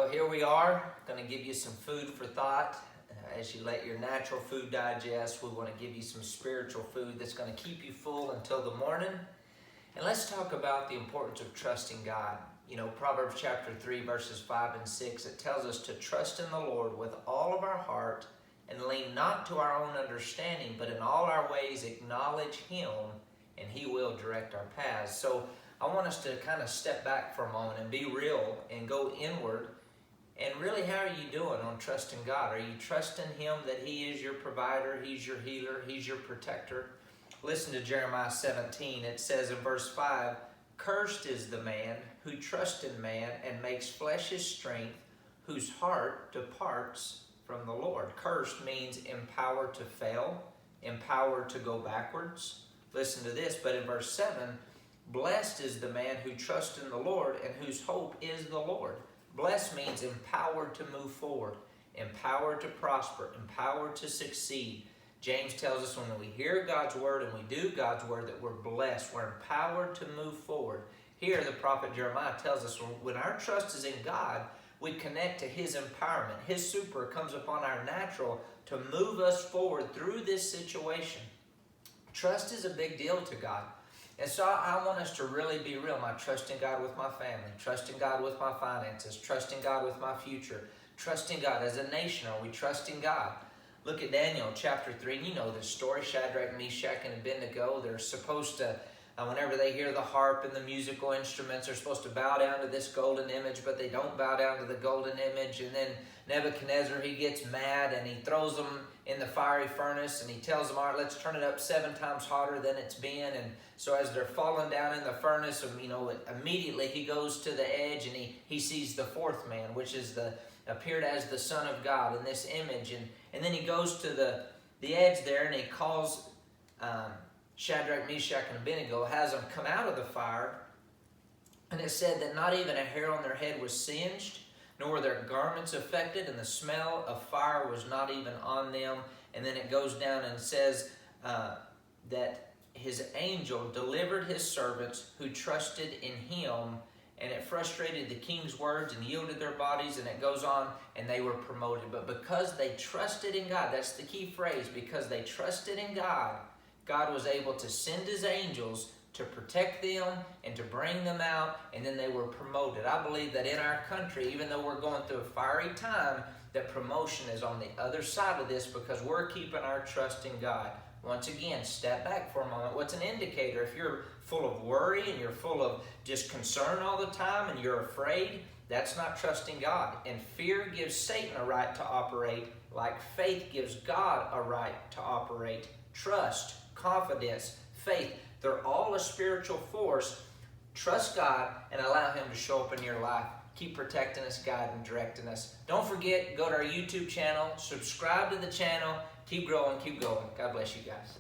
Well, here we are, going to give you some food for thought. As you let your natural food digest, we want to give you some spiritual food that's going to keep you full until the morning. And let's talk about the importance of trusting God. You know, Proverbs chapter 3, verses 5 and 6, it tells us to trust in the Lord with all of our heart and lean not to our own understanding, but in all our ways acknowledge Him, and He will direct our paths. So I want us to kind of step back for a moment and be real and go inward. And really, how are you doing on trusting God? Are you trusting Him that He is your provider, He's your healer, He's your protector? Listen to Jeremiah 17. It says in verse 5, "Cursed is the man who trusts in man and makes flesh his strength, whose heart departs from the Lord." Cursed means empowered to fail, empowered to go backwards. Listen to this, but in verse 7, "Blessed is the man who trusts in the Lord and whose hope is the Lord." Blessed means empowered to move forward, empowered to prosper, empowered to succeed. James tells us when we hear God's word and we do God's word that we're blessed, we're empowered to move forward. Here the prophet Jeremiah tells us when our trust is in God, we connect to His empowerment. His super comes upon our natural to move us forward through this situation. Trust is a big deal to God. And so I want us to really be real. Am I trusting God with my family? Trusting God with my finances? Trusting God with my future? Trusting God as a nation? Are we trusting God? Look at Daniel chapter 3. You know this story. Shadrach, Meshach, and Abednego. They're supposed to, whenever they hear the harp and the musical instruments, they're supposed to bow down to this golden image, but they don't bow down to the golden image. And then Nebuchadnezzar, he gets mad and he throws them in the fiery furnace and he tells them, all right, let's turn it up 7 times hotter than it's been. And so as they're falling down in the furnace, immediately he goes to the edge and he sees the fourth man, which is appeared as the Son of God in this image. And then he goes to the edge there and he calls Shadrach, Meshach, and Abednego, has them come out of the fire. And it said that not even a hair on their head was singed, nor were their garments affected, and the smell of fire was not even on them. And then it goes down and says that His angel delivered His servants who trusted in Him, and it frustrated the king's words and yielded their bodies, and it goes on, and they were promoted. But because they trusted in God, that's the key phrase, because they trusted in God, God was able to send His angels to protect them and to bring them out, and then they were promoted. I believe that in our country, even though we're going through a fiery time, that promotion is on the other side of this because we're keeping our trust in God. Once again, step back for a moment. What's an indicator? If you're full of worry and you're full of just concern all the time and you're afraid, that's not trusting God. And fear gives Satan a right to operate, like faith gives God a right to operate. Trust, confidence, faith, they're all a spiritual force. Trust God and allow Him to show up in your life. Keep protecting us, guiding, directing us. Don't forget, go to our YouTube channel, subscribe to the channel, keep growing, keep going. God bless you guys.